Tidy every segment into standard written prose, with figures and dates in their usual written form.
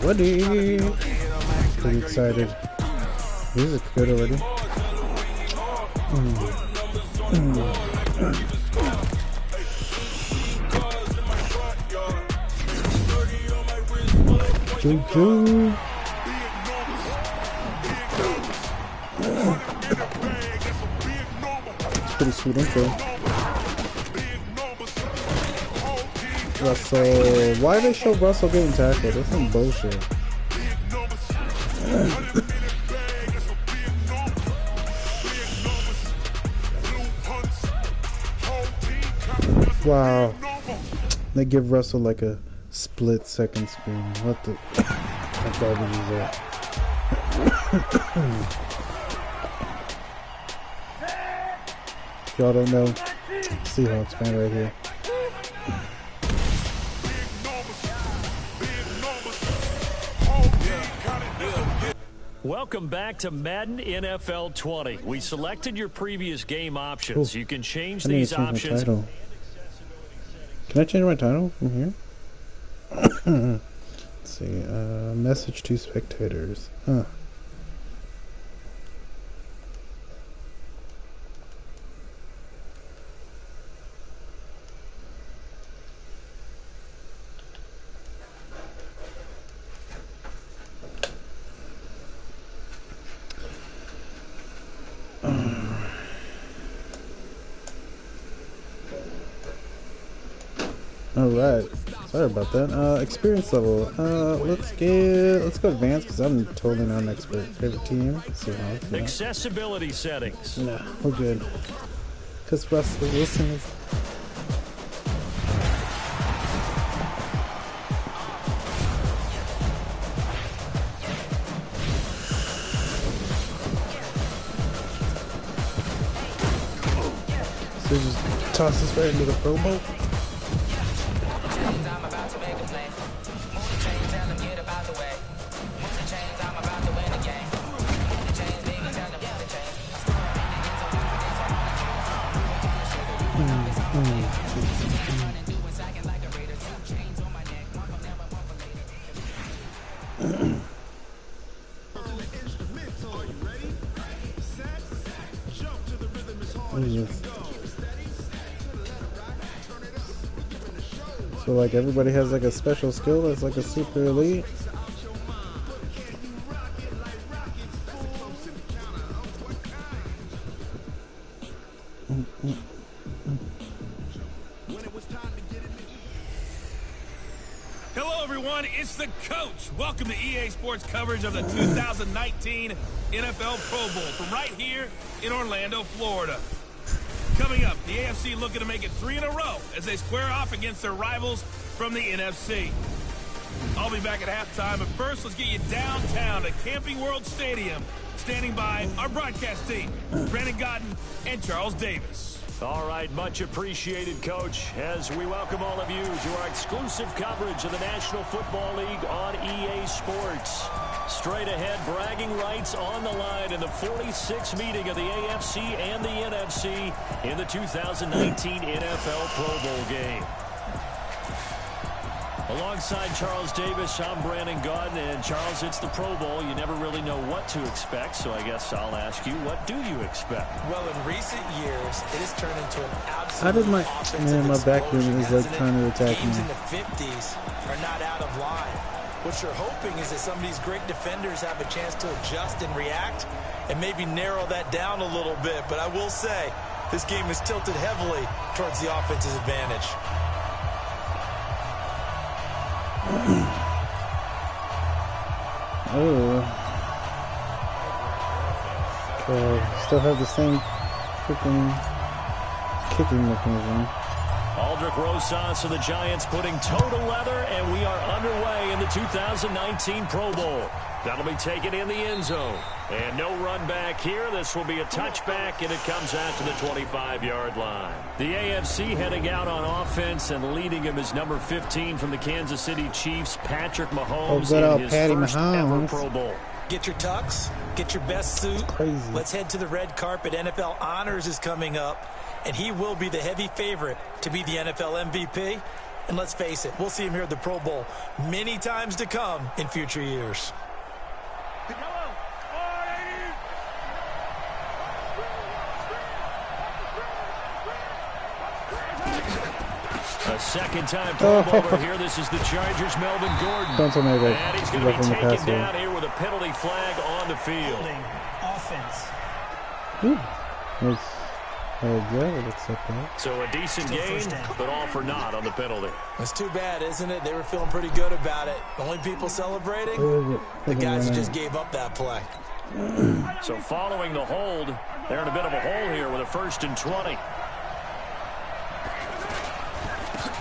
Ready? Pretty excited. Music's good already. Choo-choo. Pretty sweet intro. Russell. Why did they show Russell getting tackled? That's some bullshit. Wow. They give Russell like a split second screen. What the garbage is that? If y'all don't know, Seahawks fan right here. Welcome back to Madden NFL 20. We selected your previous game options. You can change these options. Can I change my title from here? Let's see. Message to spectators. Huh. Alright, sorry about that. Experience level. Let's go advanced because I'm totally not an expert. Favorite team. Accessibility settings. No, we're good. Because Russell Wilson is. So just toss this right into the Pro Bowl. So like everybody has like a special skill that's like a super elite. Hello everyone, it's the coach. Welcome to EA Sports coverage of the 2019 NFL Pro Bowl from right here in Orlando, Florida. Coming up, the AFC looking to make it 3 in a row as they square off against their rivals from the NFC. I'll be back at halftime, but first let's get you downtown to Camping World Stadium. Standing by our broadcast team, Brandon Godden and Charles Davis. All right, much appreciated, Coach, as we welcome all of you to our exclusive coverage of the National Football League on EA Sports. Straight ahead, bragging rights on the line in the 46th meeting of the AFC and the NFC in the 2019 NFL Pro Bowl game. Alongside Charles Davis, I'm Brandon Godden, and Charles, it's the Pro Bowl. You never really know what to expect, so I guess I'll ask you, what do you expect? Well, in recent years, it has turned into an absolute How did my back room is like trying to attack me? Games in the 50s are not out of line. What you're hoping is that some of these great defenders have a chance to adjust and react and maybe narrow that down a little bit. But I will say, this game is tilted heavily towards the offense's advantage. Oh. Okay, still have the same freaking kicking mechanism. Aldrich Rosas of the Giants putting toe to leather, and we are underway in the 2019 Pro Bowl. That'll be taken in the end zone. And no run back here. This will be a touchback, and it comes out to the 25-yard line. The AFC heading out on offense, and leading him is number 15 from the Kansas City Chiefs, Patrick Mahomes, in his first ever Pro Bowl. Get your tux, get your best suit. Crazy. Let's head to the red carpet. NFL Honors is coming up, and he will be the heavy favorite to be the NFL MVP. And let's face it, we'll see him here at the Pro Bowl many times to come in future years. A second-time Pro Bowler here. This is the Chargers' Melvin Gordon. Don't tell me that. And he's going to be taken down here with a penalty flag on the field. Offense. So a decent game, but all for naught on the penalty. That's too bad, isn't it? They were feeling pretty good about it. The only people celebrating, the guys who just gave up that play. So following the hold, they're in a bit of a hole here with a 1st and 20.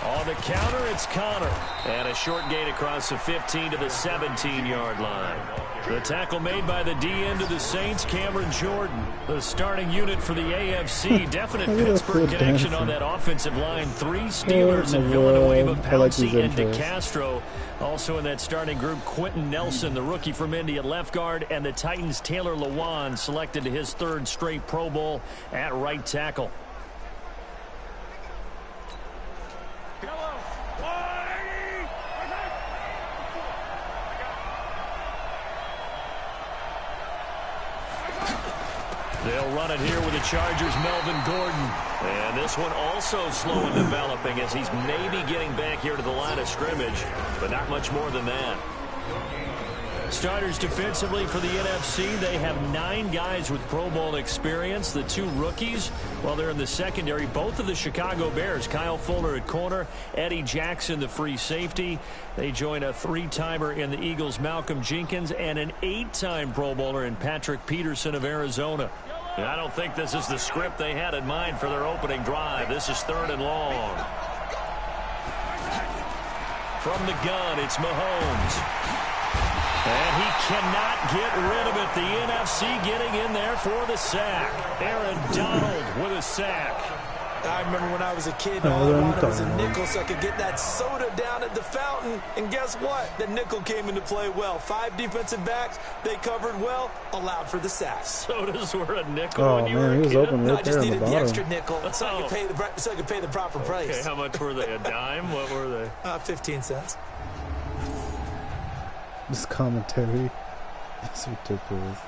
On the counter, it's Connor. And a short gain across the 15 to the 17-yard line. The tackle made by the D-end of the Saints, Cameron Jordan. The starting unit for the AFC. Definite Pittsburgh connection on that offensive line. 3 Steelers in Villanueva, Pouncey, and DeCastro. Also in that starting group, Quentin Nelson, the rookie from Indy at left guard, and the Titans' Taylor Lewan, selected to his 3rd straight Pro Bowl at right tackle. They'll run it here with the Chargers' Melvin Gordon. And this one also slow in developing as he's maybe getting back here to the line of scrimmage, but not much more than that. Starters defensively for the NFC, they have 9 guys with Pro Bowl experience. The 2 rookies, while they're in the secondary, both of the Chicago Bears, Kyle Fuller at corner, Eddie Jackson, the free safety. They join a 3-timer in the Eagles, Malcolm Jenkins, and an 8-time Pro Bowler in Patrick Peterson of Arizona. And I don't think this is the script they had in mind for their opening drive. This is 3rd and long. From the gun, it's Mahomes. And he cannot get rid of it. The NFC getting in there for the sack. Aaron Donald with a sack. I remember when I was a kid, all I wanted was a nickel so I could get that soda down at the fountain. And guess what? The nickel came into play well. 5 defensive backs, they covered well, allowed for the sack. Sodas were a nickel when you were a kid? He was open right I just there needed on the the bottom. extra nickel so I could pay the proper price. Okay, how much were they? A dime? What were they? 15 cents. This commentary is ridiculous.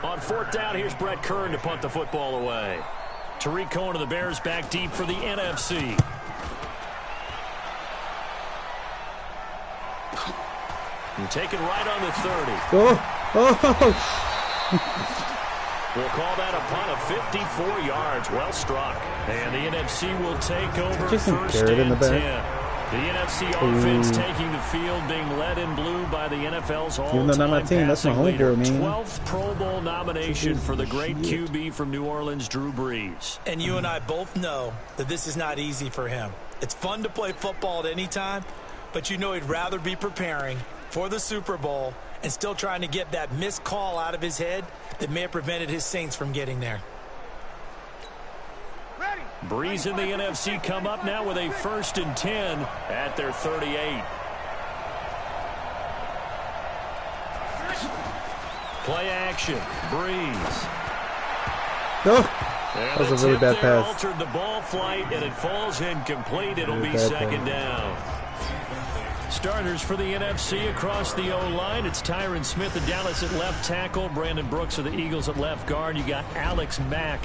On 4th down, here's Brett Kern to punt the football away. Tariq Cohen of the Bears back deep for the NFC. And taken right on the 30. We'll call that a punt of 54 yards. Well struck. And the NFC will take over Just some 1st carrot in and the 10. back. The NFC offense taking the field, being led in blue by the NFL's Even though not my all-time team, that's my passing leader. homeboy, man. 12th Pro Bowl nomination for the great QB from New Orleans, Drew Brees. And you and I both know that this is not easy for him. It's fun to play football at any time, but you know he'd rather be preparing for the Super Bowl and still trying to get that missed call out of his head that may have prevented his Saints from getting there. Brees and the NFC come up now with a 1st and 10 at their 38. Play action. Brees. That was a really bad pass. Altered the ball flight, and it falls incomplete. It'll be 2nd down. Starters for the NFC across the O-line. It's Tyron Smith of Dallas at left tackle. Brandon Brooks of the Eagles at left guard. You got Alex Mack,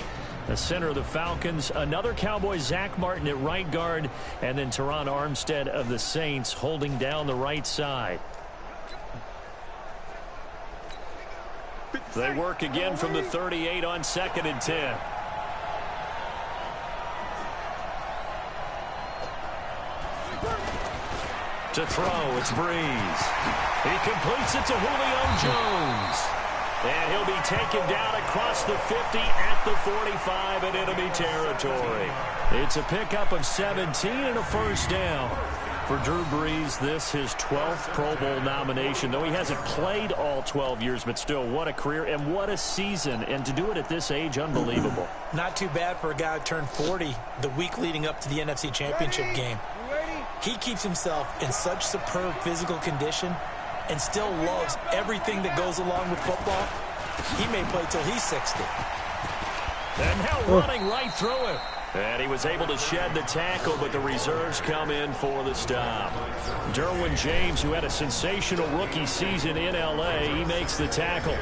the center of the Falcons. Another Cowboy, Zach Martin at right guard. And then Teron Armstead of the Saints holding down the right side. They work again from the 38 on 2nd and 10. To throw, it's Brees. He completes it to Julio Jones. And he'll be taken down across the 50 at the 45 in enemy territory. It's a pickup of 17 and a 1st down. For Drew Brees, this his 12th Pro Bowl nomination, though he hasn't played all 12 years, but still, what a career and what a season. And to do it at this age, unbelievable. Not too bad for a guy who turned 40 the week leading up to the NFC Championship game. He keeps himself in such superb physical condition and still loves everything that goes along with football. He may play till he's 60. And now running right through him. And he was able to shed the tackle, but the reserves come in for the stop. Derwin James, who had a sensational rookie season in L.A., he makes the tackle.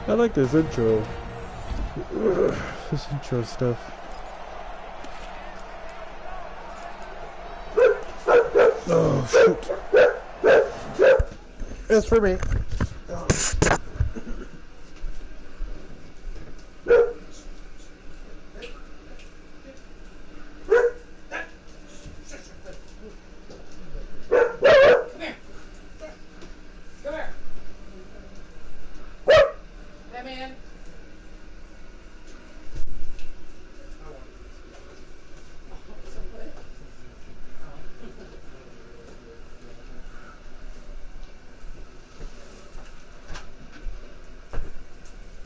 I like this intro. This intro stuff. Oh, shoot. It's for me. Oh.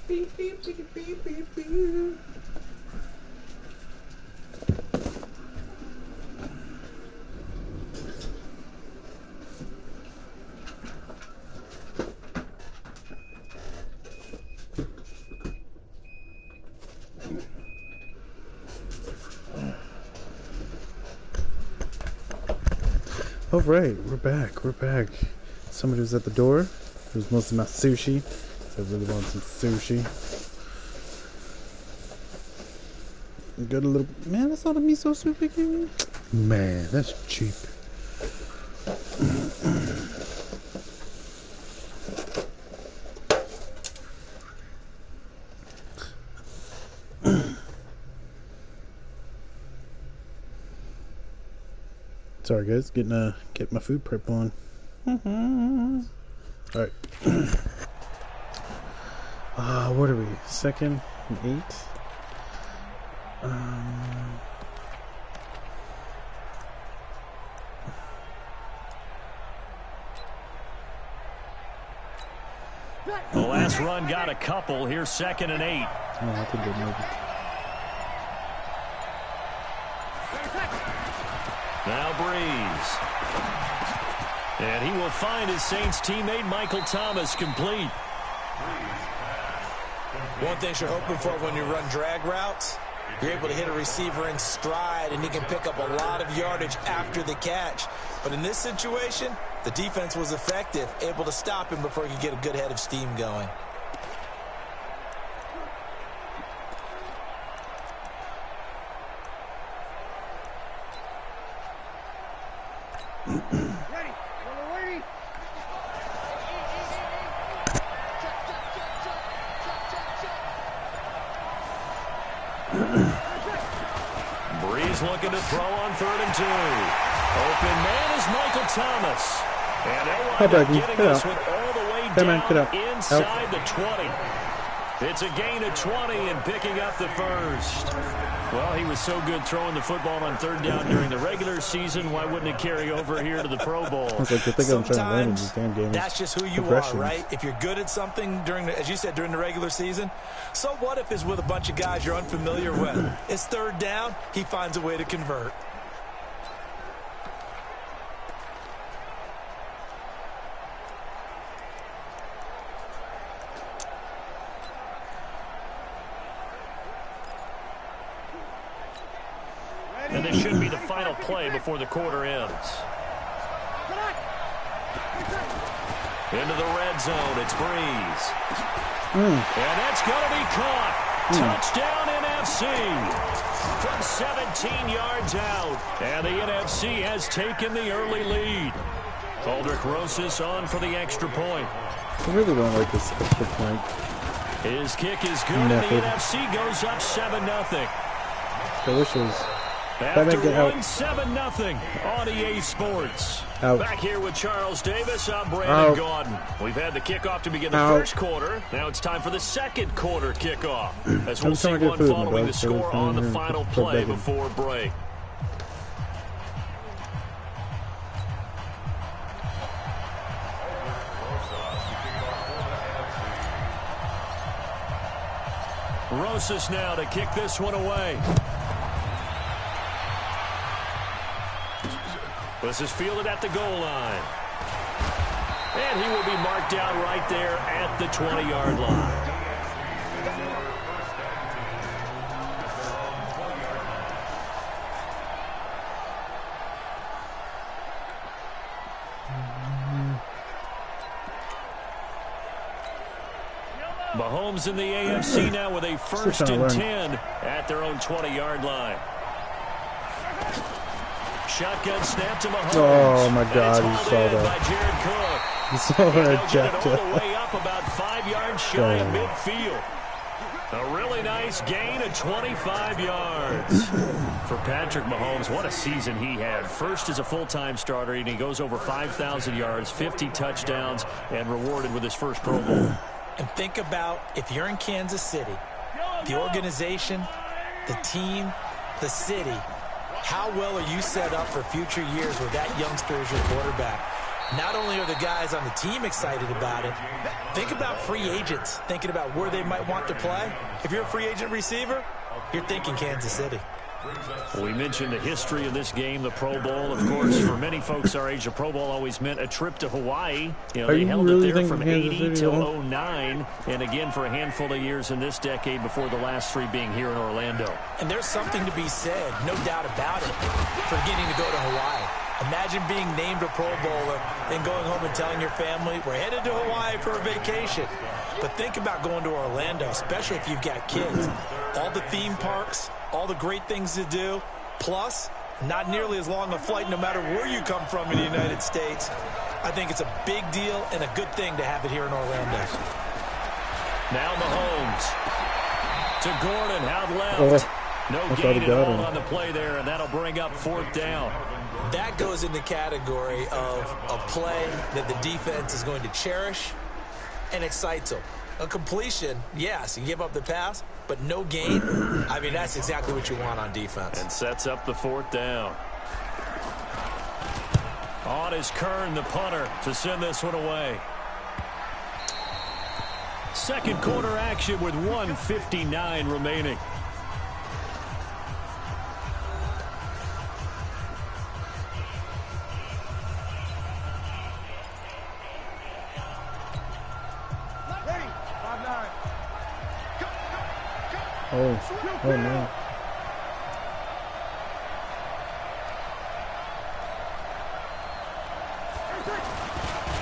Beep, beep, beep, beep, beep, beep. All right, we're back. We're back. Somebody was at the door. It was mostly my sushi. I really want some sushi. Got a little. Man, that's not a miso soup again. Man, that's cheap. Sorry, guys. Getting my food prep on. All right. What are we? 2nd and 8? The last run got a couple. Here's 2nd and 8. Oh, that's a good move. Now Breeze. And he will find his Saints teammate Michael Thomas complete. One thing you're hoping for when you run drag routes, you're able to hit a receiver in stride and he can pick up a lot of yardage after the catch. But in this situation, the defense was effective, able to stop him before he could get a good head of steam going. Breeze looking to throw on 3rd and 2. Open man is Michael Thomas. And they'll wind up getting this one all the way down inside the 20. It's a gain of 20 and picking up the first. Well, he was so good throwing the football on 3rd down during the regular season. Why wouldn't it carry over here to the Pro Bowl? Sometimes that's just who you are, right? If you're good at something during, as you said, during the regular season, so what if it's with a bunch of guys you're unfamiliar with? It's 3rd down. He finds a way to convert. And this should be the final play before the quarter ends. Into the red zone, it's Breeze. And that's going to be caught. Touchdown NFC from 17 yards out. And the NFC has taken the early lead. Aldrich Rosas on for the extra point. I really don't like this extra point. His kick is good, and the NFC goes up 7-0. I wish it was... After one, 7-0 on EA Sports. Out. Back here with Charles Davis, I'm Brandon Gaudin. We've had the kickoff to begin the first quarter. Now it's time for the second quarter kickoff, as we'll see one following the score on the final play before break. closest now to kick this one away. This is fielded at the goal line. And he will be marked down right there at the 20-yard line. Mahomes in the AFC now with a 1st and 10 at their own 20-yard line. Shotgun snap to Mahomes. Oh my God, you saw that. By Jared Cook. You saw that ejected. All the way up about 5 yards shy of midfield. A really nice gain of 25 yards for Patrick Mahomes. What a season he had. First as a full-time starter, and he goes over 5,000 yards, 50 touchdowns, and rewarded with his first Pro Bowl. And think about if you're in Kansas City, the organization, the team, the city, how well are you set up for future years with that youngster as your quarterback? Not only are the guys on the team excited about it, think about free agents, thinking about where they might want to play. If you're a free agent receiver, you're thinking Kansas City. We mentioned the history of this game, the Pro Bowl. Of course, for many folks our age, the Pro Bowl always meant a trip to Hawaii. They held it there from 80 till 09, and again for a handful of years in this decade before the last 3 being here in Orlando. And there's something to be said, no doubt about it, for getting to go to Hawaii. Imagine being named a Pro Bowler and going home and telling your family, we're headed to Hawaii for a vacation. But think about going to Orlando, especially if you've got kids. All the theme parks, all the great things to do, plus not nearly as long a flight no matter where you come from in the United States. I think it's a big deal and a good thing to have it here in Orlando. Now Mahomes to Gordon out left. No gain at all on the play there, and that'll bring up 4th down. That goes in the category of a play that the defense is going to cherish and excites them. A completion, yes, you give up the pass, but no gain. I mean, that's exactly what you want on defense. And sets up the 4th down. On is Kern, the punter, to send this one away. Second quarter action with 1:59 remaining. Oh no.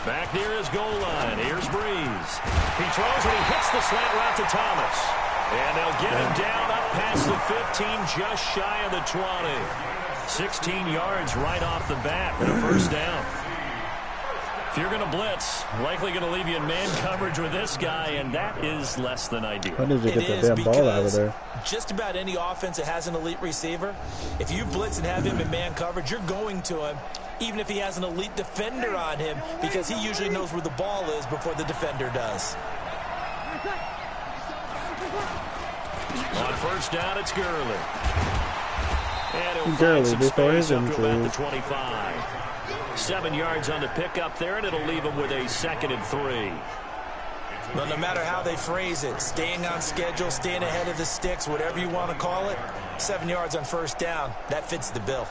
Back near his goal line. Here's Breeze. He throws and he hits the slant route to Thomas. And they'll get him down up past the 15, just shy of the 20. 16 yards right off the bat and a 1st down. If you're going to blitz, likely going to leave you in man coverage with this guy, and that is less than ideal. I need to get that damn ball out of there. Just about any offense that has an elite receiver, if you blitz and have him in man coverage, you're going to him, even if he has an elite defender on him, because he usually knows where the ball is before the defender does. On 1st down, it's Gurley. And he'll Gurley, find some before his space up to about injury. the 25. 7 yards on the pickup there, and it'll leave him with a 2nd and 3. Well, no matter how they phrase it, staying on schedule, staying ahead of the sticks, whatever you want to call it, 7 yards on 1st down, that fits the bill.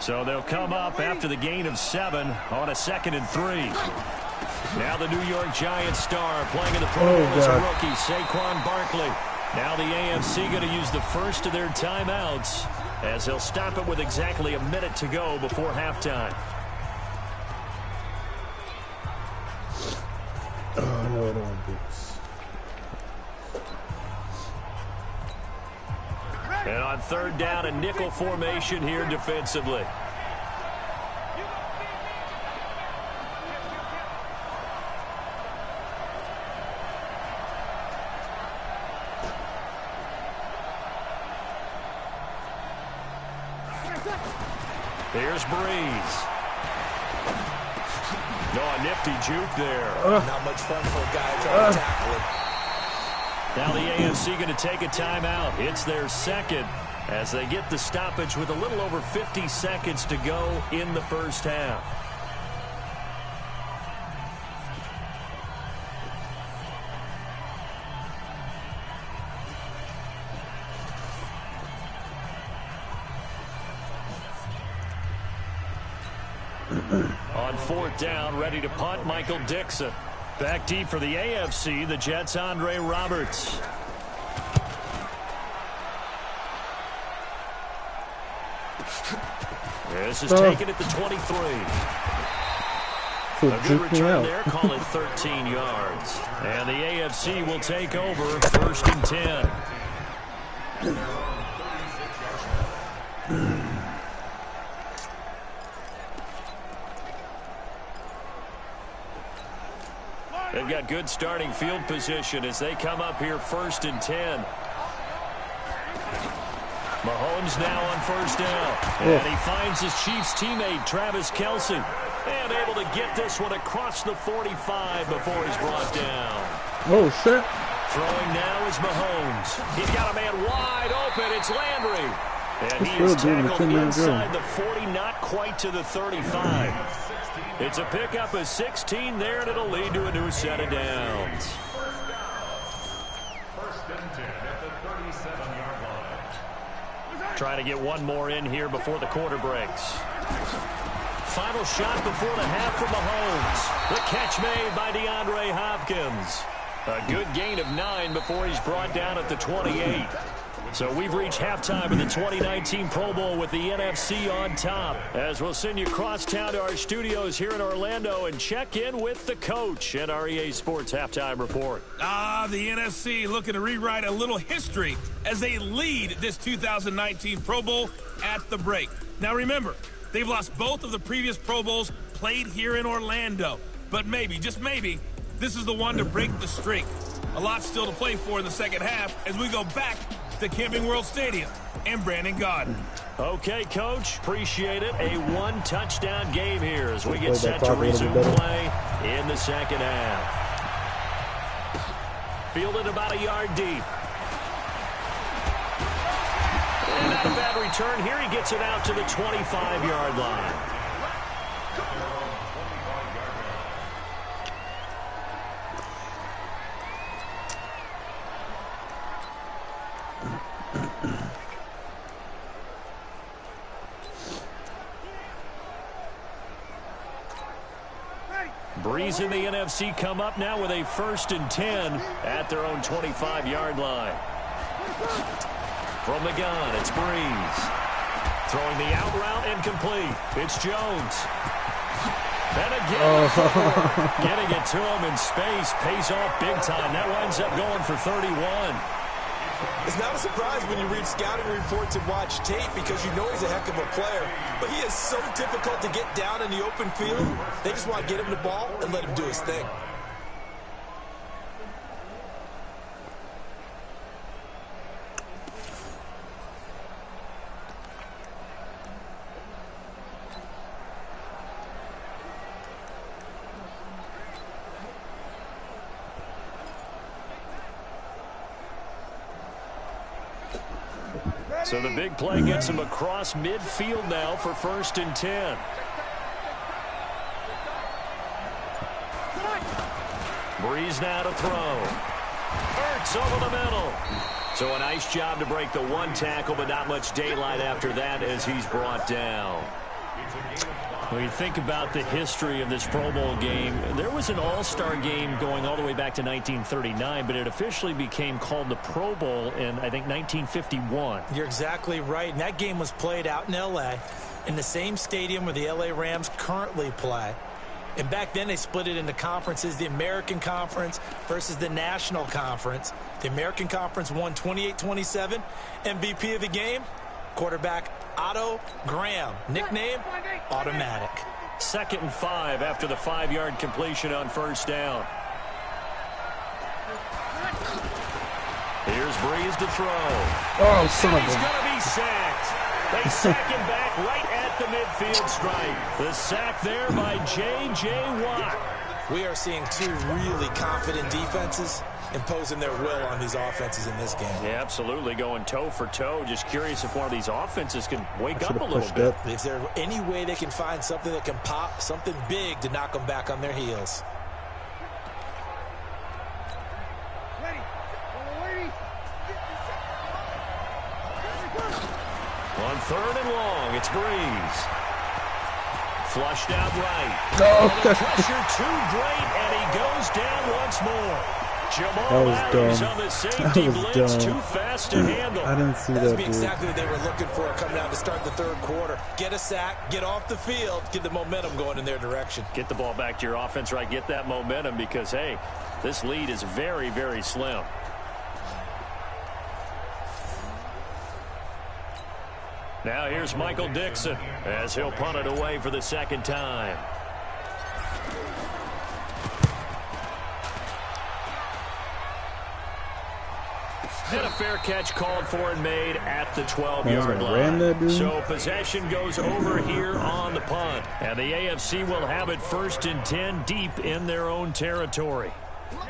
So they'll come up after the gain of 7 on a 2nd and 3. Now the New York Giants star playing in the Pro Bowl as a rookie, Saquon Barkley. Now the AFC going to use the first of their timeouts as they'll stop it with exactly a minute to go before halftime. Oh, no, I don't want boots. And on 3rd down, a nickel formation here defensively. Here's Breeze. No, a nifty juke there. Not much fun for a guy trying to tackle it. Now the AFC going to take a timeout. It's their 2nd as they get the stoppage with a little over 50 seconds to go in the 1st half. On 4th down, ready to punt, Michael Dixon. Back deep for the AFC, the Jets' Andre Roberts. This is taken at the 23. A good return there, call it 13 yards. And the AFC will take over 1st and 10. They've got good starting field position as they come up here 1st and 10. Mahomes now on 1st down. And he finds his Chiefs teammate, Travis Kelce. And able to get this one across the 45 before he's brought down. Oh, shit. Throwing now is Mahomes. He's got a man wide open. It's Landry. And he is tackled inside the 40, not quite to the 35. It's a pickup of 16 there, and it'll lead to a new set of downs. 1st and 10 at the 37-yard line. Trying to get one more in here before the quarter breaks. Final shot before the half for Mahomes. The catch made by DeAndre Hopkins. A good gain of 9 before he's brought down at the 28. So we've reached halftime of the 2019 Pro Bowl with the NFC on top. As we'll send you across town to our studios here in Orlando and check in with the coach and our EA Sports Halftime Report. The NFC looking to rewrite a little history as they lead this 2019 Pro Bowl at the break. Now remember, they've lost both of the previous Pro Bowls played here in Orlando. But maybe, just maybe, this is the one to break the streak. A lot still to play for in the second half as we go back to Camping World Stadium and Brandon Gaudin. Okay, Coach. Appreciate it. A one-touchdown game here as we get set to resume play in the second half. Fielded about a yard deep. And not a bad return here. He gets it out to the 25-yard line. Breeze in the NFC come up now with a 1st and 10 at their own 25-yard line. From the gun, it's Breeze. Throwing the out route and complete. It's Jones. And again, getting it to him in space. Pays off big time. That winds up going for 31. It's not a surprise when you read scouting reports and watch tape because you know he's a heck of a player. But he is so difficult to get down in the open field. They just want to get him the ball and let him do his thing. So the big play gets him across midfield now for 1st and 10. Breeze now to throw. Ertz over the middle. So a nice job to break the one tackle, but not much daylight after that as he's brought down. When you think about the history of this Pro Bowl game, there was an all-star game going all the way back to 1939, but it officially became called the Pro Bowl in, I think, 1951. You're exactly right. And that game was played out in L.A. in the same stadium where the L.A. Rams currently play. And back then they split it into conferences, the American Conference versus the National Conference. The American Conference won 28-27. MVP of the game, quarterback Otto Graham, nickname Automatic. 2nd and 5 after the 5-yard completion on 1st down. Here's Breeze to throw. Oh, son of He's a... going to be sacked. They sack him back right at the midfield stripe. The sack there by J.J. Watt. We are seeing two really confident defenses imposing their will on these offenses in this game. Yeah, absolutely, going toe for toe. Just curious if one of these offenses can wake up a little bit. Is there any way they can find something that can pop, something big to knock them back on their heels? On 3rd and long, it's Breeze. Flushed out right. Oh, The pressure too great, and he goes down once more. Jamal that was Adams dumb. on the That safety was blitz, dumb. too fast to handle. I didn't see That's that, dude. exactly what they were looking for coming out to start the third quarter. Get a sack, get off the field, get the momentum going in their direction. Get the ball back to your offense, right? Get that momentum because, hey, this lead is very, very slim. Now here's Michael Dixon as he'll punt it away for the second time. And a fair catch called for and made at the 12-yard line. So possession goes over here on the punt. And the AFC will have it 1st and 10 deep in their own territory.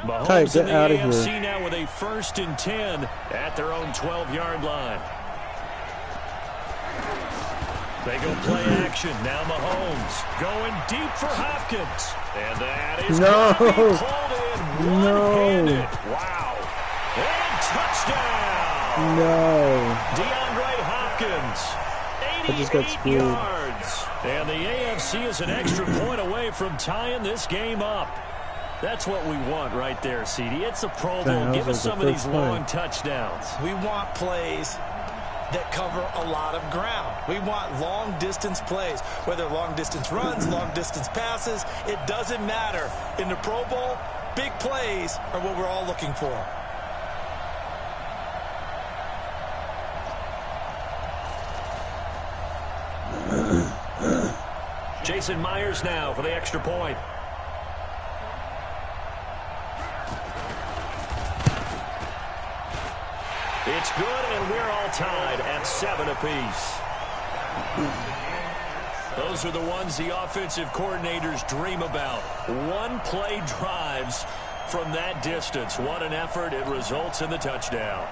Mahomes in the AFC now with a 1st and 10 at their own 12-yard line. They go play action. Now Mahomes going deep for Hopkins. And that is going to be pulled in one-handed. Wow. And touchdown. No. DeAndre Hopkins, 88 yards. And the AFC is an extra point away from tying this game up. That's what we want right there, CD. It's a Pro Bowl. Give us some of these long touchdowns. We want plays that cover a lot of ground. We want long-distance plays, whether long-distance runs, long-distance passes. It doesn't matter. In the Pro Bowl, big plays are what we're all looking for. Jason Myers now for the extra point. It's good, and we're all tied at 7 apiece. Those are the ones the offensive coordinators dream about. One-play drives from that distance. What an effort. It results in the touchdown.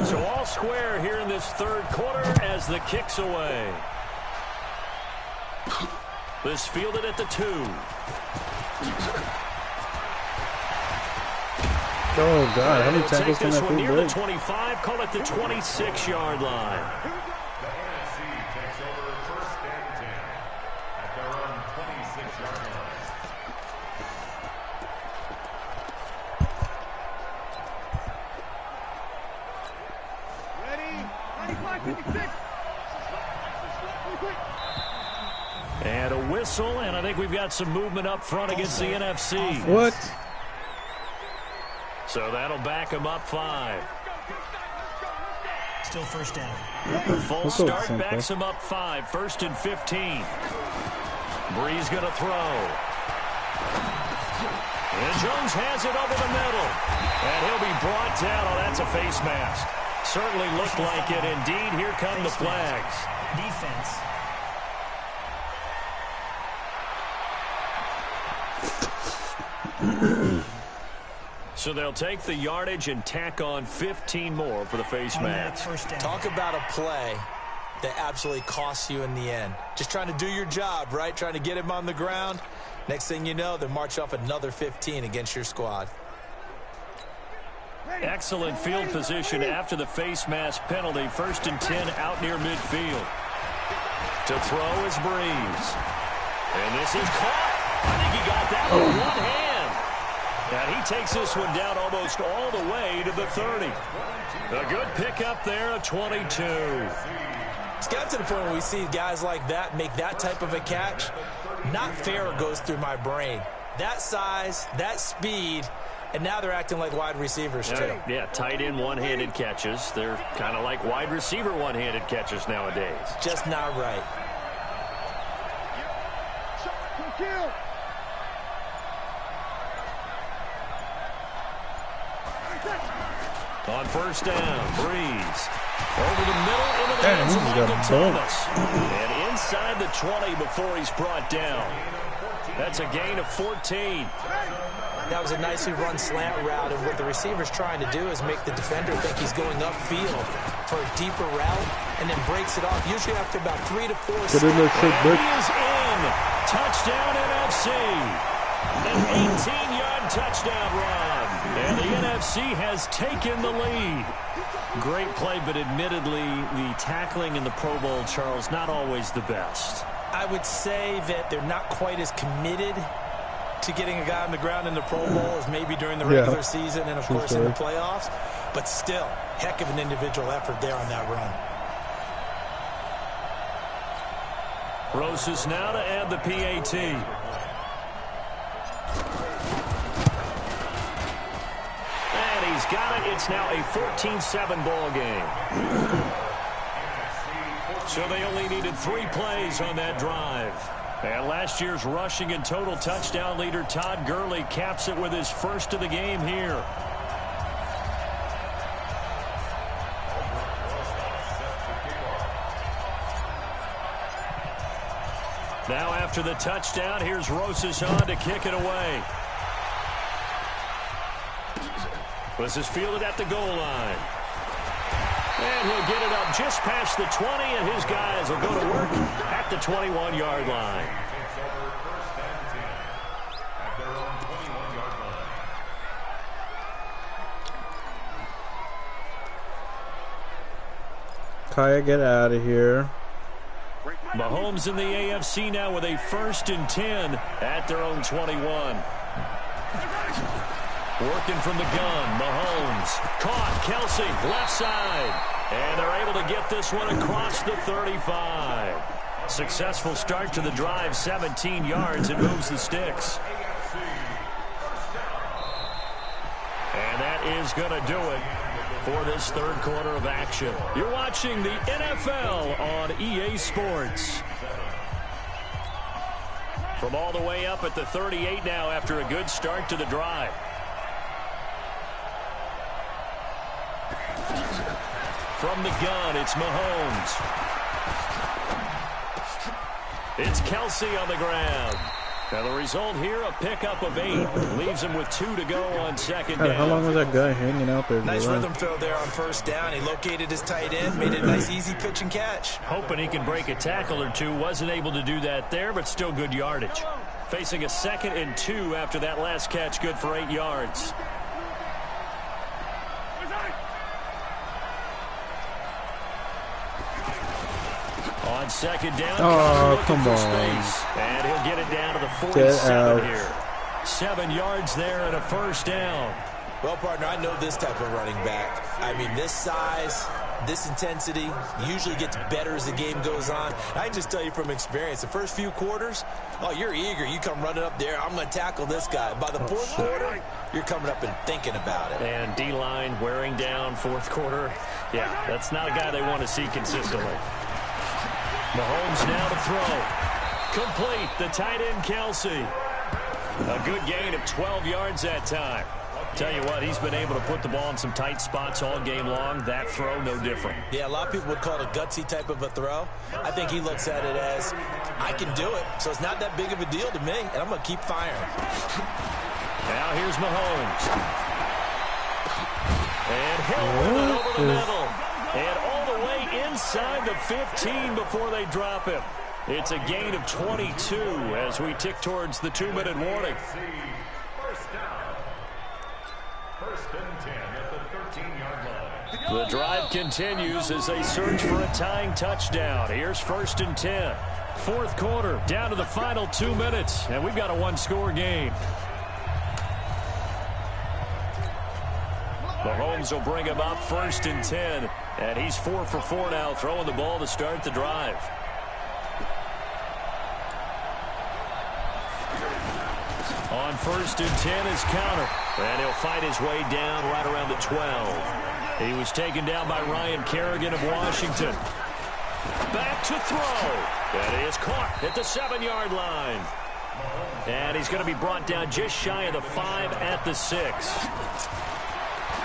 So all square here in this third quarter as the kick's away. This fielded at the 2. Oh, God. How many tackles can that one be? Near the 25, call it the 26-yard line. The NFC takes over 1st and 10 at their own 26-yard line. And a whistle, and I think we've got some movement up front against the NFC. What? So that'll back them up 5. Still first down. Full start backs them up 5. 1st and 15. Breeze going to throw. And Jones has it over the middle. And he'll be brought down. Oh, that's a face mask. Certainly looked like it. Indeed, here come the flags. Defense. So they'll take the yardage and tack on 15 more for the face mask. Talk about a play that absolutely costs you in the end. Just trying to do your job, right? Trying to get him on the ground. Next thing you know, they march off another 15 against your squad. Excellent field position after the face mask penalty. 1st and 10 out near midfield. To throw is Breeze. And this is caught. I think he got that with one hand. And he takes this one down almost all the way to the 30. A good pickup there, a 22. It's got to the point where we see guys like that make that type of a catch. Not fair goes through my brain. That size, that speed, and now they're acting like wide receivers too. Yeah, tight end one-handed catches. They're kind of like wide receiver one-handed catches nowadays. Just not right. On 1st down, Breeze. Over the middle into the hands of Michael Thomas. And inside the 20 before he's brought down. That's a gain of 14. That was a nicely run slant route, and what the receiver's trying to do is make the defender think he's going upfield for a deeper route, and then breaks it off, usually after about 3 to 4 seconds. And he is in. Touchdown NFC. An 18-yard touchdown run. And the NFC has taken the lead. Great play, but admittedly, the tackling in the Pro Bowl, Charles, not always the best. I would say that they're not quite as committed to getting a guy on the ground in the Pro Bowl as maybe during the regular season and, of course, in the playoffs. But still, heck of an individual effort there on that run. Roses now to add the PAT. And he's got it. It's now a 14-7 ball game. So they only needed 3 plays on that drive. And last year's rushing and total touchdown leader Todd Gurley caps it with his first of the game here. Now after the touchdown, here's Roses on to kick it away. This is fielded at the goal line. And he'll get it up just past the 20, and his guys will go to work at the 21-yard line. Kaya, get out of here. Mahomes in the AFC now with a 1st and 10 at their own 21. Working from the gun, Mahomes. Caught, Kelsey, left side. And they're able to get this one across the 35. Successful start to the drive, 17 yards, and moves the sticks. And that is going to do it for this third quarter of action. You're watching the NFL on EA Sports. From all the way up at the 38 now after a good start to the drive. From the gun, it's Mahomes. It's Kelsey on the ground. Now the result here, a pickup of 8. Leaves him with 2 to go on second down. How long was that guy hanging out there? Nice rhythm throw there on first down. He located his tight end, made it a nice easy pitch and catch. Hoping he can break a tackle or two. Wasn't able to do that there, but still good yardage. Facing a 2nd and 2 after that last catch, good for 8 yards. On second down, come on. Space. And he'll get it down to the 47 here. 7 yards there and a first down. Well, partner, I know this type of running back. I mean, this size, this intensity usually gets better as the game goes on. I can just tell you from experience, the first few quarters, oh, you're eager. You come running up there, I'm going to tackle this guy. By the fourth quarter, you're coming up and thinking about it. And D-line wearing down fourth quarter. Yeah, that's not a guy they want to see consistently. Mahomes now to throw. Complete, the tight end Kelsey. A good gain of 12 yards that time. Tell you what, he's been able to put the ball in some tight spots all game long. That throw, no different. Yeah, a lot of people would call it a gutsy type of a throw. I think he looks at it as, I can do it, so it's not that big of a deal to me, and I'm going to keep firing. Now here's Mahomes. And Hill over the middle. And all the way inside the 15 before they drop him. It's a gain of 22 as we tick towards the 2-minute warning. First down. 1st and 10 at the 13-yard line. The drive continues as they search for a tying touchdown. Here's 1st and 10. Fourth quarter, down to the final 2 minutes, and we've got a one-score game. Mahomes will bring him up 1st and 10, and he's 4 for 4 now, throwing the ball to start the drive. On 1st and 10 is counter, and he'll fight his way down right around the 12. He was taken down by Ryan Kerrigan of Washington. Back to throw. That is caught at the 7-yard line. And he's going to be brought down just shy of the 5 at the 6.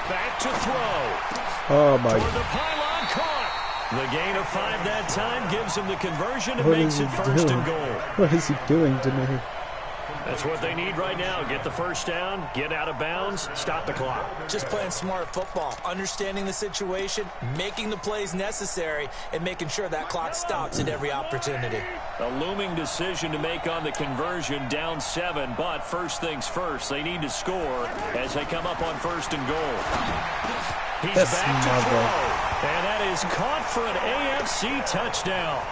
Back to throw. Oh, my. Toward the pylon, caught. The gain of 5 that time gives him the conversion and makes it 1st and goal. What is he doing to me? That's what they need right now. Get the first down, get out of bounds, stop the clock. Just playing smart football, understanding the situation, making the plays necessary, and making sure that clock stops at every opportunity. A looming decision to make on the conversion, down 7, but first things first, they need to score as they come up on 1st and goal. He's back to throw, and that is caught for an AFC touchdown.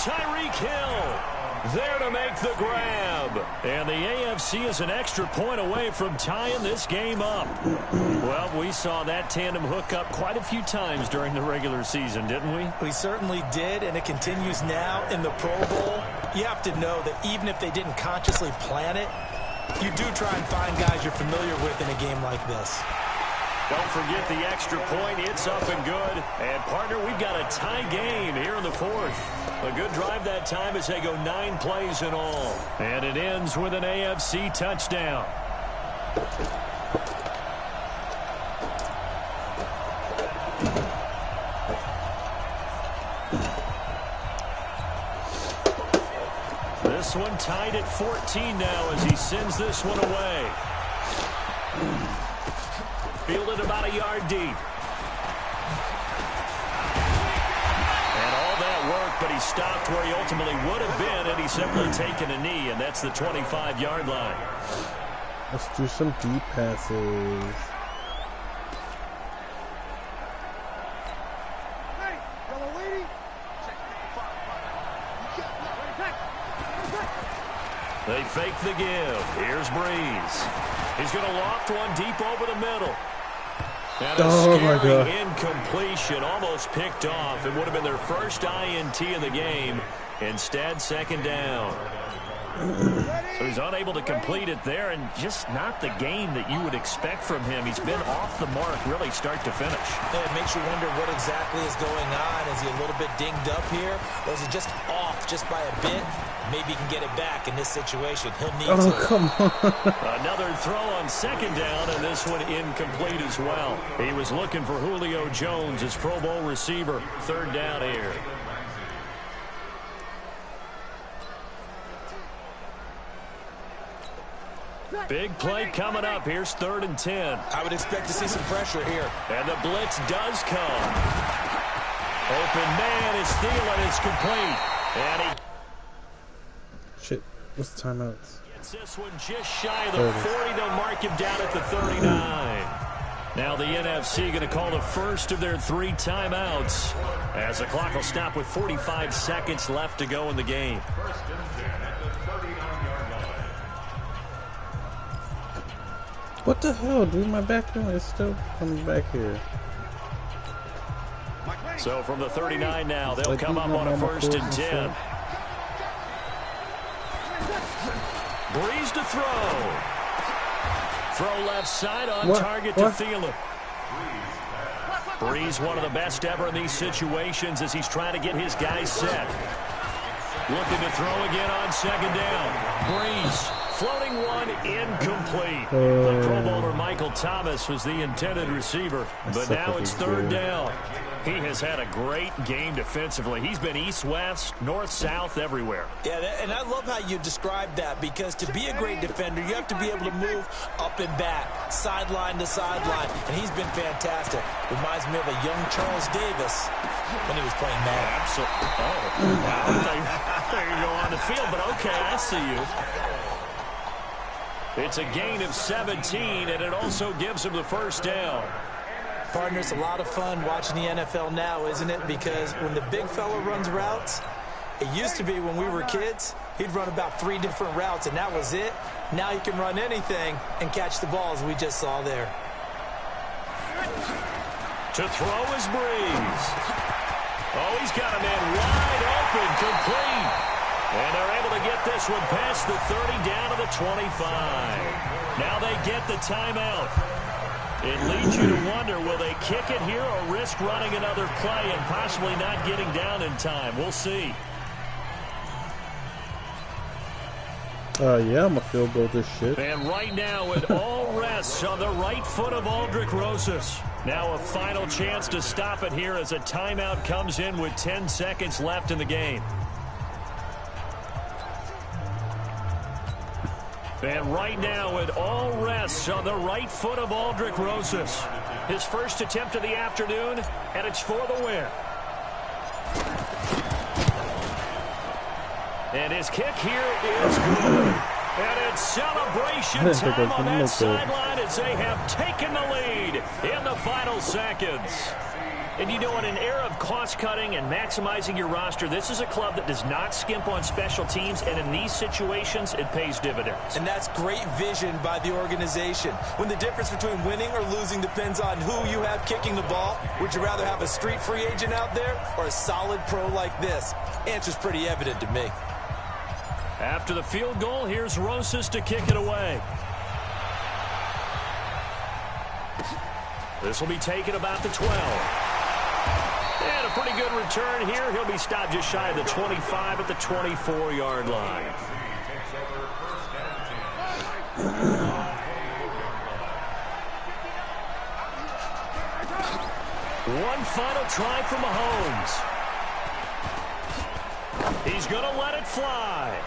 Tyreek Hill there to make the grab. And the AFC is an extra point away from tying this game up. Well, we saw that tandem hook up quite a few times during the regular season, didn't we? We certainly did, and it continues now in the Pro Bowl. You have to know that even if they didn't consciously plan it, you do try and find guys you're familiar with in a game like this. Don't forget the extra point. It's up and good. And, partner, we've got a tie game here in the fourth. A good drive that time as they go 9 plays in all. And it ends with an AFC touchdown. This one tied at 14 now as he sends this one away. Fielded about a yard deep. And all that work, but he stopped where he ultimately would have been had he simply taken a knee, and that's the 25-yard line. Let's do some deep passes. They fake the give. Here's Breeze. He's going to loft one deep over the middle. And a scary incompletion, almost picked off. It would have been their first INT of the game. Instead, second down. So he's unable to complete it there, and just not the game that you would expect from him. He's been off the mark really start to finish. Yeah, it makes you wonder what exactly is going on. Is he a little bit dinged up here, or is he just off just by a bit? Maybe he can get it back in this situation. He'll need to. Come on. Another throw on second down, and this one incomplete as well. He was looking for Julio Jones, his Pro Bowl receiver. Third down here. Big play coming up. Here's 3rd and 10. I would expect to see some pressure here. And the blitz does come. Open man is Thielen. It's complete. And he Shit. What's the timeouts? gets this one just shy of the 40. They'll mark him down at the 39. Now the NFC going to call the first of their 3 timeouts as the clock will stop with 45 seconds left to go in the game. First and 10 at the 39-yard line. What the hell, dude? My background is still coming back here. So from the 39 now, they'll come up on a 1st and 10. Breeze to throw. Throw left side on target to Thielen. Breeze, one of the best ever in these situations as he's trying to get his guys set. Looking to throw again on second down. Breeze floating one incomplete. The Pro Bowler Michael Thomas was the intended receiver, but now it's 3rd down. He has had a great game defensively. He's been east-west, north-south, everywhere. Yeah, and I love how you described that, because to be a great defender, you have to be able to move up and back, sideline to sideline, and he's been fantastic. Reminds me of a young Charles Davis when he was playing Madden. Absolutely. Oh, there you go on the field, but okay, I see you. It's a gain of 17, and it also gives him the 1st down. Partner, it's a lot of fun watching the NFL now, isn't it? Because when the big fella runs routes, it used to be when we were kids, he'd run about 3 different routes, and that was it. Now he can run anything and catch the ball, as we just saw there. To throw is Breeze. Oh, he's got a man wide open, complete. And they're able to get this one past the 30 down to the 25. Now they get the timeout. It leads you to wonder, will they kick it here or risk running another play and possibly not getting down in time? We'll see. Yeah, I'm a field goal this shit. And right now it all rests on the right foot of Aldrick Rosas. Now a final chance to stop it here as a timeout comes in with 10 seconds left in the game. And right now it all rests on the right foot of Aldrick Rosas. His first attempt of the afternoon, and it's for the win. And his kick here is good. And it's celebration time on that sideline as they have taken the lead in the final seconds. And you know, in an era of cost-cutting and maximizing your roster, this is a club that does not skimp on special teams, and in these situations, it pays dividends. And that's great vision by the organization. When the difference between winning or losing depends on who you have kicking the ball, would you rather have a street free agent out there or a solid pro like this? Answer's pretty evident to me. After the field goal, here's Rosas to kick it away. This will be taken about the 12. And a pretty good return here. He'll be stopped just shy of the 25 at the 24-yard line. One final try for Mahomes. He's going to let it fly.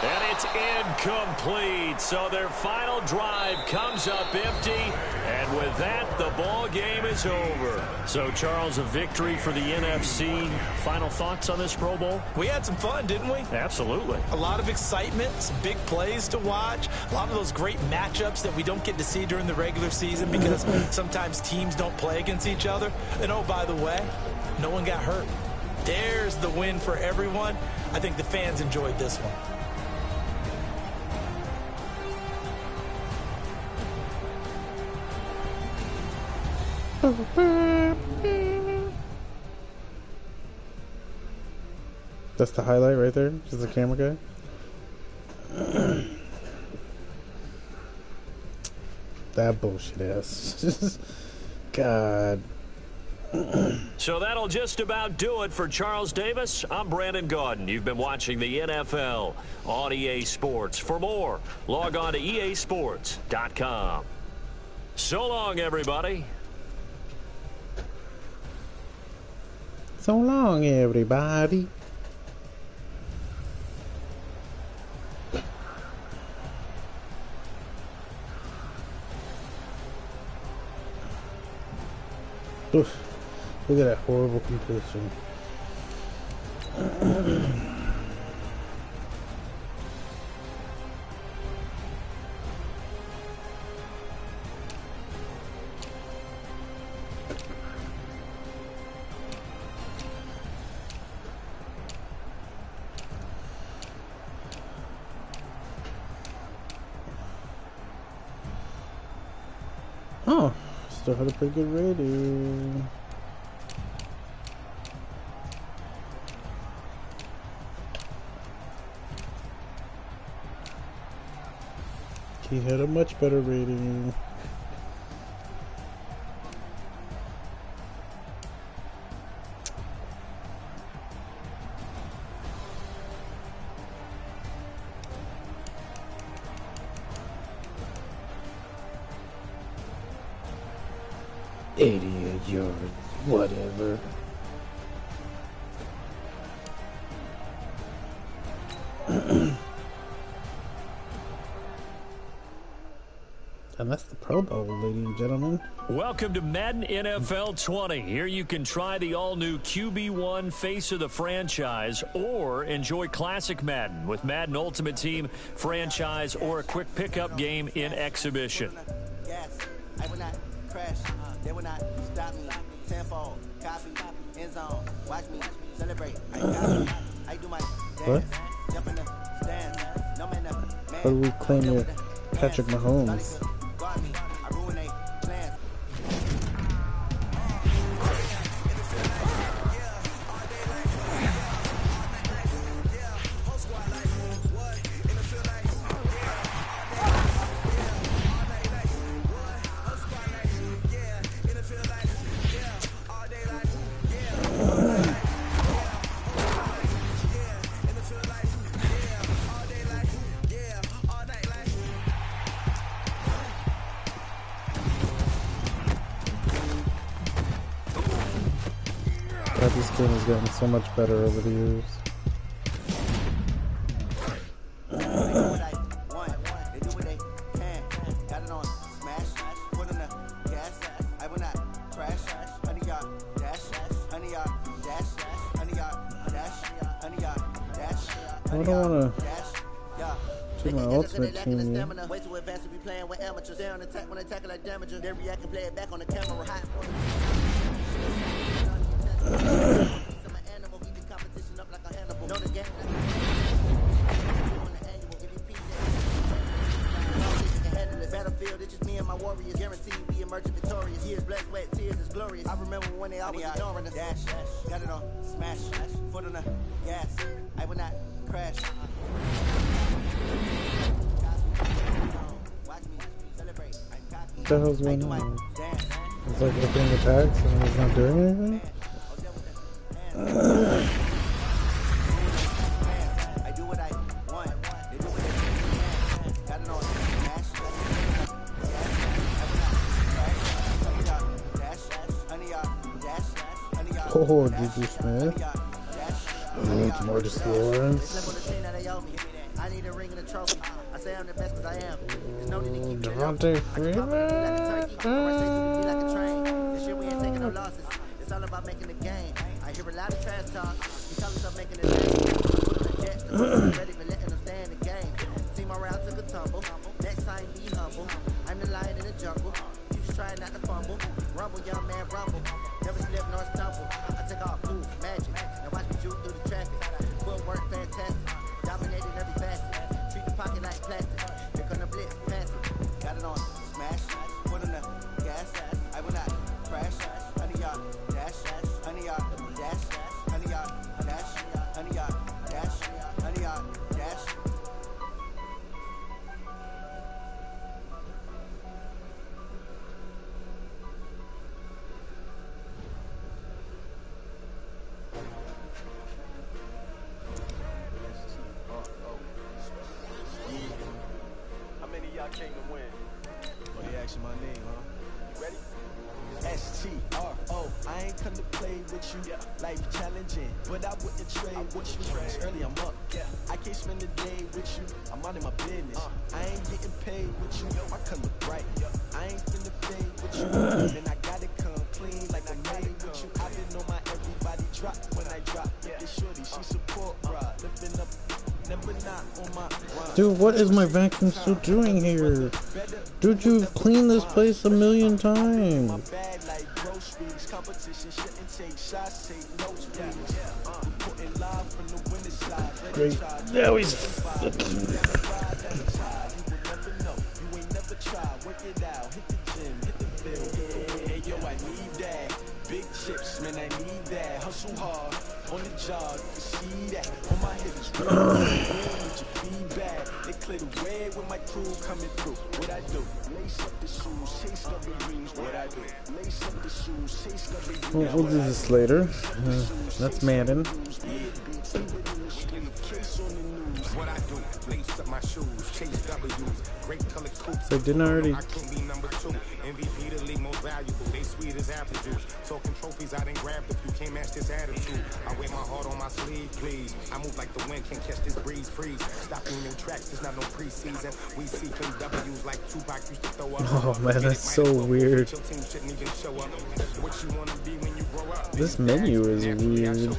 And it's incomplete. So their final drive comes up empty. And with that, the ball game is over. So, Charles, a victory for the NFC. Final thoughts on this Pro Bowl? We had some fun, didn't we? Absolutely. A lot of excitement, some big plays to watch, a lot of those great matchups that we don't get to see during the regular season because sometimes teams don't play against each other. And, oh, by the way, no one got hurt. There's the win for everyone. I think the fans enjoyed this one. That's the highlight right there? Just the camera guy? That bullshit ass. God. So that'll just about do it for Charles Davis. I'm Brandon Gaudin. You've been watching the NFL on EA Sports. For more, log on to easports.com. So long, everybody. So long, everybody. Oof. Look at that horrible completion. Oh, still had a pretty good rating. He had a much better rating. Yards, whatever. And that's the Pro Bowl, ladies and gentlemen. Welcome to Madden NFL 20. Here you can try the all-new QB1 face of the franchise or enjoy classic Madden with Madden Ultimate Team, franchise, or a quick pickup game in exhibition. Yes, I will not crash. They will not stop me. Tenfold, copy, end zone. Watch me celebrate. I got me. I do my dance. Jump in the stands. No man, man. How do we claim your Patrick Mahomes? Got me. I ruin they plans. God, this game has gotten so much better over the years. I don't want to do my ultimate team yet. playing with amateurs. Stay on attack when they tackle like damager. They react and play it back on the camera. Hot. I'm an animal, keep the competition up like a Hannibal. Know the game battlefield, it's just me and my warriors. Guaranteed we emerging victorious. Years, blood, sweat, tears is glorious. I remember when they always ignoring us. Dash, got it on, smash, foot on the gas. I will not crash. Watch me celebrate. What the hell's going on? It's like opening the packs and it's not doing anything? I do what I want. They do what they want. Got it on, smash. Oh, Juju Smith. Oh, Marcus Lawrence. I need a ring and a trophy. I say I'm the best because I am. There's no need to keep Devontae Freeman. like a train. This year we ain't taking no losses. It's all about making the game. I hear a lot of trash talk. You tell us I'm making the game. Put on the jet, ready for letting them stay in the game. See my route took a tumble. Next time be humble. I'm the lion in the jungle. You just trying not to fumble. Rumble, young man, rumble. Never slip nor stumble. I take off, move, magic. Now watch me shoot through the traffic. Footwork fantastic. Dominating every facet. Treat the pocket like plastic. Here come the blitz, pass it. Got it on, smash. Foot on the gas. I will not crash. 100 yard dash. 100 yard dash. 100 yard dash. 100 yard dash. 100 yard dash. Came to win. Oh, they asking my name, huh? You ready? S-T-R-O. I ain't come to play with you. Life challenging, but I wouldn't trade with you. It's early, I'm up. I can't spend the day with you. I'm out of my business. I ain't getting paid with you. I come look bright. I ain't finna fade with you. Then I gotta come clean like I made with you. I didn't know my everybody drop when I drop. This shorty, she support rod. Lifting up. Dude, what is my vacuum still doing here? Dude, you've cleaned this place a million times. Great. Now he's fucking. Big chips, man, I need that. Hustle hard on the job, you can see that. On my head is real with your feedback. They clear the way when my crew coming through. What I do? Lace up the shoes, chase the rings. What I do? Lace up the shoes, chase the rings. We'll do this later. That's Madden. What I do, lace up my shoes, chase W's, great color coops. So didn't already. I can be number 2, MVP the league most valuable. They sweet as apple juice. Talking trophies, I didn't grab if you can't match this attitude. I wear my heart on my sleeve, please. I move like the wind, can't catch this breeze, freeze. Stopping in tracks, there's not no preseason. We seeking W's like Tupac used to throw up. Oh man, that's so weird. Your team shouldn't even show up. What you want to be when you grow up? This menu is weird.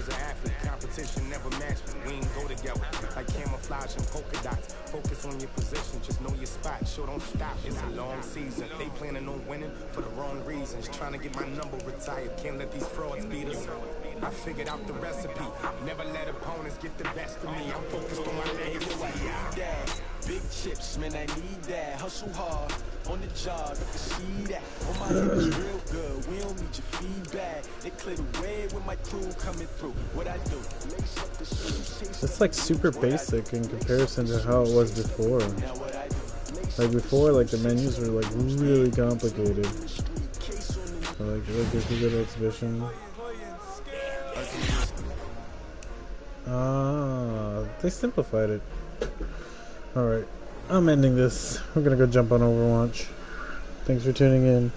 Competition never matched. We ain't go together. Like camouflage and polka dots. Focus on your position, just know your spot. Show don't stop, it's a long season. They planning on winning for the wrong reasons. Trying to get my number retired, can't let these frauds beat us. I figured out the recipe. Never let opponents get the best of me. I'm focused on my legacy. Big chips, man, I need that. Hustle hard on the job, you can see that. On my head is real good. We don't need your feedback. They clear the way when my crew coming through. What I do? Lace up the shoes. It's like super basic in comparison to how it was before. Like before, like the menus were like really complicated. So like if you go to exhibition. They simplified it. Alright, I'm ending this. I'm gonna go jump on Overwatch. Thanks for tuning in.